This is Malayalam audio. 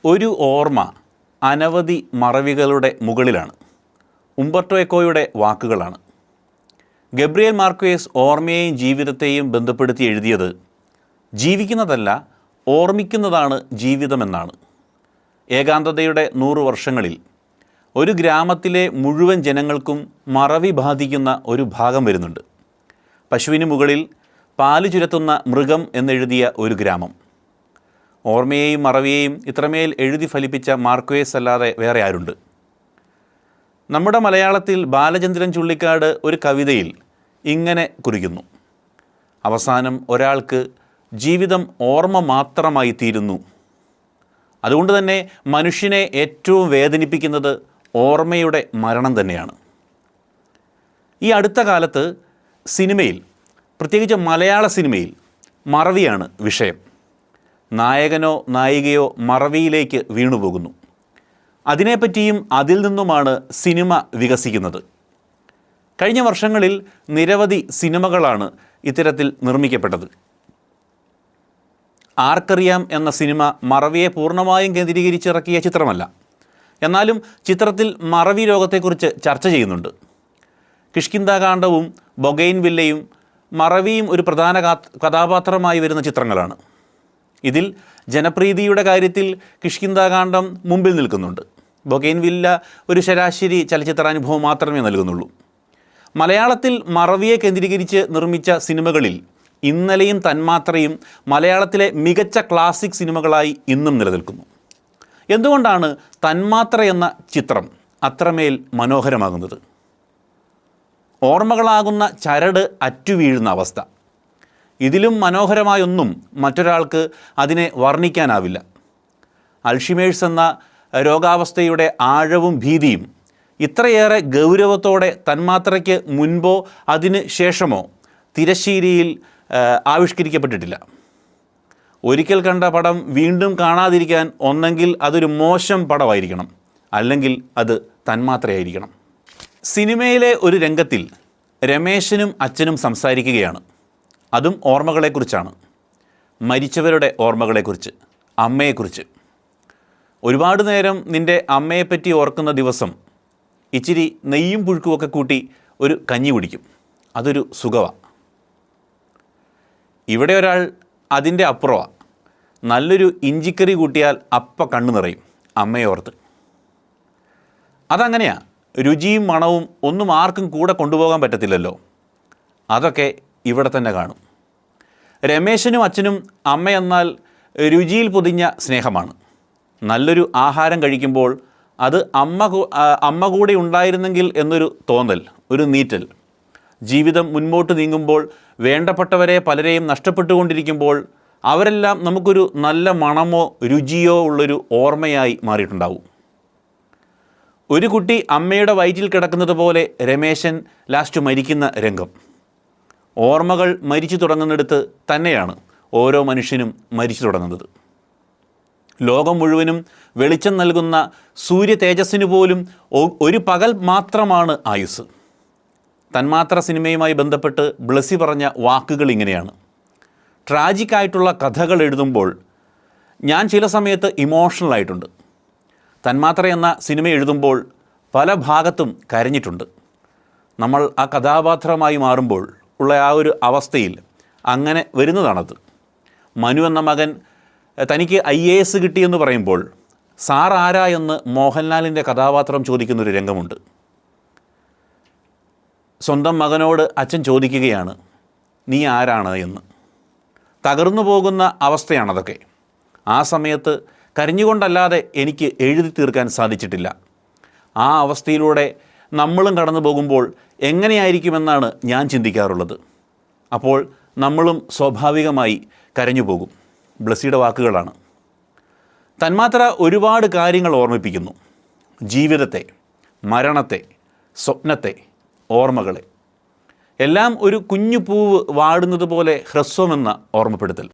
ഒരു ഓർമ്മ അനവധി മറവികളുടെ മുകളിലാണ്. ഉംബർട്ടോ എക്കോയുടെ വാക്കുകളാണ്. ഗബ്രിയേൽ മാർക്വേസ് ഓർമ്മയെയും ജീവിതത്തെയും ബന്ധപ്പെടുത്തി എഴുതിയത് ജീവിക്കുന്നതല്ല ഓർമ്മിക്കുന്നതാണ് ജീവിതമെന്നാണ്. ഏകാന്തതയുടെ 100 വർഷങ്ങളിൽ ഒരു ഗ്രാമത്തിലെ മുഴുവൻ ജനങ്ങൾക്കും മറവി ബാധിക്കുന്ന ഒരു ഭാഗം വരുന്നുണ്ട്. പശുവിന് മുകളിൽ പാല് ചുരത്തുന്ന മൃഗം എന്നെഴുതിയ ഒരു ഗ്രാമം. ഓർമ്മയെയും മറവിയെയും ഇത്രമേൽ എഴുതി ഫലിപ്പിച്ച മാർക്വേസ് അല്ലാതെ വേറെ ആരുണ്ട്? നമ്മുടെ മലയാളത്തിൽ ബാലചന്ദ്രൻ ചുള്ളിക്കാട് ഒരു കവിതയിൽ ഇങ്ങനെ കുറിക്കുന്നു: അവസാനം ഒരാൾക്ക് ജീവിതം ഓർമ്മ മാത്രമായി തീരുന്നു. അതുകൊണ്ട് തന്നെ മനുഷ്യനെ ഏറ്റവും വേദനിപ്പിക്കുന്നത് ഓർമ്മയുടെ മരണം തന്നെയാണ്. ഈ അടുത്ത കാലത്ത് സിനിമയിൽ, പ്രത്യേകിച്ച് മലയാള സിനിമയിൽ, മറവിയാണ് വിഷയം. നായകനോ നായികയോ മറവിയിലേക്ക് വീണുപോകുന്നു. അതിനെപ്പറ്റിയും അതിൽ നിന്നുമാണ് സിനിമ വികസിക്കുന്നത്. കഴിഞ്ഞ വർഷങ്ങളിൽ നിരവധി സിനിമകളാണ് ഇത്തരത്തിൽ നിർമ്മിക്കപ്പെട്ടത്. ആർക്കറിയാം എന്ന സിനിമ മറവിയെ പൂർണ്ണമായും കേന്ദ്രീകരിച്ചിറക്കിയ ചിത്രമല്ല. എന്നാലും ചിത്രത്തിൽ മറവി രോഗത്തെക്കുറിച്ച് ചർച്ച ചെയ്യുന്നുണ്ട്. കിഷ്കിന്ധാകാന്ഡവും ബൊഗെയ്ൻവില്ലയും മറവിയും ഒരു പ്രധാന കഥാപാത്രമായി വരുന്ന ചിത്രങ്ങളാണ്. ഇതിൽ ജനപ്രീതിയുടെ കാര്യത്തിൽ കിഷ്കിന്ധാകാന്ഡം മുമ്പിൽ നിൽക്കുന്നുണ്ട്. ബൊഗെയ്ൻവില്ല ഒരു ശരാശരി ചലച്ചിത്രാനുഭവം മാത്രമേ നൽകുന്നുള്ളൂ. മലയാളത്തിൽ മറവിയെ കേന്ദ്രീകരിച്ച് നിർമ്മിച്ച സിനിമകളിൽ ഇന്നലെയും തന്മാത്രയും മലയാളത്തിലെ മികച്ച ക്ലാസിക് സിനിമകളായി ഇന്നും നിലനിൽക്കുന്നു. എന്തുകൊണ്ടാണ് തന്മാത്ര എന്ന ചിത്രം അത്രമേൽ മനോഹരമാകുന്നത്? ഓർമ്മകളാകുന്ന ചരട് അറ്റുവീഴുന്ന അവസ്ഥ. ഇതിലും മനോഹരമായൊന്നും മറ്റൊരാൾക്ക് അതിനെ വർണ്ണിക്കാനാവില്ല. അൽഷിമേഴ്സ് എന്ന രോഗാവസ്ഥയുടെ ആഴവും ഭീതിയും ഇത്രയേറെ ഗൗരവത്തോടെ തന്മാത്രയ്ക്ക് മുൻപോ അതിന് ശേഷമോ തിരശ്ശീലയിൽ ആവിഷ്കരിക്കപ്പെട്ടിട്ടില്ല. ഒരിക്കൽ കണ്ട പടം വീണ്ടും കാണാതിരിക്കാൻ ഒന്നെങ്കിൽ അതൊരു മോശം പടമായിരിക്കണം, അല്ലെങ്കിൽ അത് തന്മാത്രയായിരിക്കണം. സിനിമയിലെ ഒരു രംഗത്തിൽ രമേശനും അച്ഛനും സംസാരിക്കുകയാണ്. അതും ഓർമ്മകളെക്കുറിച്ചാണ്. മരിച്ചവരുടെ ഓർമ്മകളെക്കുറിച്ച്, അമ്മയെക്കുറിച്ച്. ഒരുപാട് നേരം നിൻ്റെ അമ്മയെപ്പറ്റി ഓർക്കുന്ന ദിവസം ഇച്ചിരി നെയ്യും പുഴുക്കുമൊക്കെ കൂട്ടി ഒരു കഞ്ഞി കുടിക്കും. അതൊരു സുഖമാണ്. ഇവിടെ ഒരാൾ അതിൻ്റെ അപ്പുറമാണ്. നല്ലൊരു ഇഞ്ചിക്കറി കൂട്ടിയാൽ അപ്പം കണ്ണു നിറയും അമ്മയെ ഓർത്ത്. അതങ്ങനെയാണ്. രുചിയും മണവും ഒന്നും ആർക്കും കൂടെ കൊണ്ടുപോകാൻ പറ്റത്തില്ലല്ലോ. അതൊക്കെ ഇവിടെ തന്നെ കാണും. രമേശനും അച്ഛനും അമ്മയെന്നാൽ രുചിയിൽ പൊതിഞ്ഞ സ്നേഹമാണ്. നല്ലൊരു ആഹാരം കഴിക്കുമ്പോൾ അത് അമ്മ കൂടെ ഉണ്ടായിരുന്നെങ്കിൽ എന്നൊരു തോന്നൽ, ഒരു നീറ്റൽ. ജീവിതം മുൻപോട്ട് നീങ്ങുമ്പോൾ വേണ്ടപ്പെട്ടവരെ പലരെയും നഷ്ടപ്പെട്ടുകൊണ്ടിരിക്കുമ്പോൾ അവരെല്ലാം നമുക്കൊരു നല്ല മണമോ രുചിയോ ഉള്ളൊരു ഓർമ്മയായി മാറിയിട്ടുണ്ടാവും. ഒരു കുട്ടി അമ്മയുടെ വയറ്റിൽ കിടക്കുന്നത് പോലെ രമേശൻ ലാസ്റ്റ് മരിക്കുന്ന രംഗം. ഓർമ്മകൾ മരിച്ചു തുടങ്ങുന്നിടത്ത് തന്നെയാണ് ഓരോ മനുഷ്യനും മരിച്ചു തുടങ്ങുന്നത്. ലോകം മുഴുവനും വെളിച്ചം നൽകുന്ന സൂര്യ തേജസ്സിന് പോലും ഒരു പകൽ മാത്രമാണ് ആയുസ്. തന്മാത്ര സിനിമയുമായി ബന്ധപ്പെട്ട് ബ്ലസി പറഞ്ഞ വാക്കുകൾ ഇങ്ങനെയാണ്: ട്രാജിക്കായിട്ടുള്ള കഥകൾ എഴുതുമ്പോൾ ഞാൻ ചില സമയത്ത് ഇമോഷണൽ ആയിട്ടുണ്ട്. തന്മാത്ര എന്ന സിനിമ എഴുതുമ്പോൾ പല ഭാഗത്തും കരഞ്ഞിട്ടുണ്ട്. നമ്മൾ ആ കഥാപാത്രമായി മാറുമ്പോൾ ഉള്ള ആ ഒരു അവസ്ഥയിൽ അങ്ങനെ വരുന്നതാണത്. മനു എന്ന മകൻ തനിക്ക് IAS കിട്ടിയെന്ന് പറയുമ്പോൾ സാർ ആരാ എന്ന് മോഹൻലാലിൻ്റെ കഥാപാത്രം ചോദിക്കുന്നൊരു രംഗമുണ്ട്. സ്വന്തം മകനോട് അച്ഛൻ ചോദിക്കുകയാണ്, നീ ആരാണ് എന്ന്. തകർന്നു പോകുന്ന അവസ്ഥയാണതൊക്കെ. ആ സമയത്ത് കരഞ്ഞുകൊണ്ടല്ലാതെ എനിക്ക് എഴുതി തീർക്കാൻ സാധിച്ചിട്ടില്ല. ആ അവസ്ഥയിലൂടെ നമ്മളും കടന്നു പോകുമ്പോൾ എങ്ങനെയായിരിക്കുമെന്നാണ് ഞാൻ ചിന്തിക്കാറുള്ളത്. അപ്പോൾ നമ്മളും സ്വാഭാവികമായി കരഞ്ഞു പോകും. ബ്ലസിയുടെ വാക്കുകളാണ്. തന്മാത്ര ഒരുപാട് കാര്യങ്ങൾ ഓർമ്മിപ്പിക്കുന്നു. ജീവിതത്തെ, മരണത്തെ, സ്വപ്നത്തെ, ഓർമ്മകളെ എല്ലാം ഒരു കുഞ്ഞു പൂവ് വാടുന്നത് പോലെ ഹ്രസ്വമെന്ന ഓർമ്മപ്പെടുത്തൽ.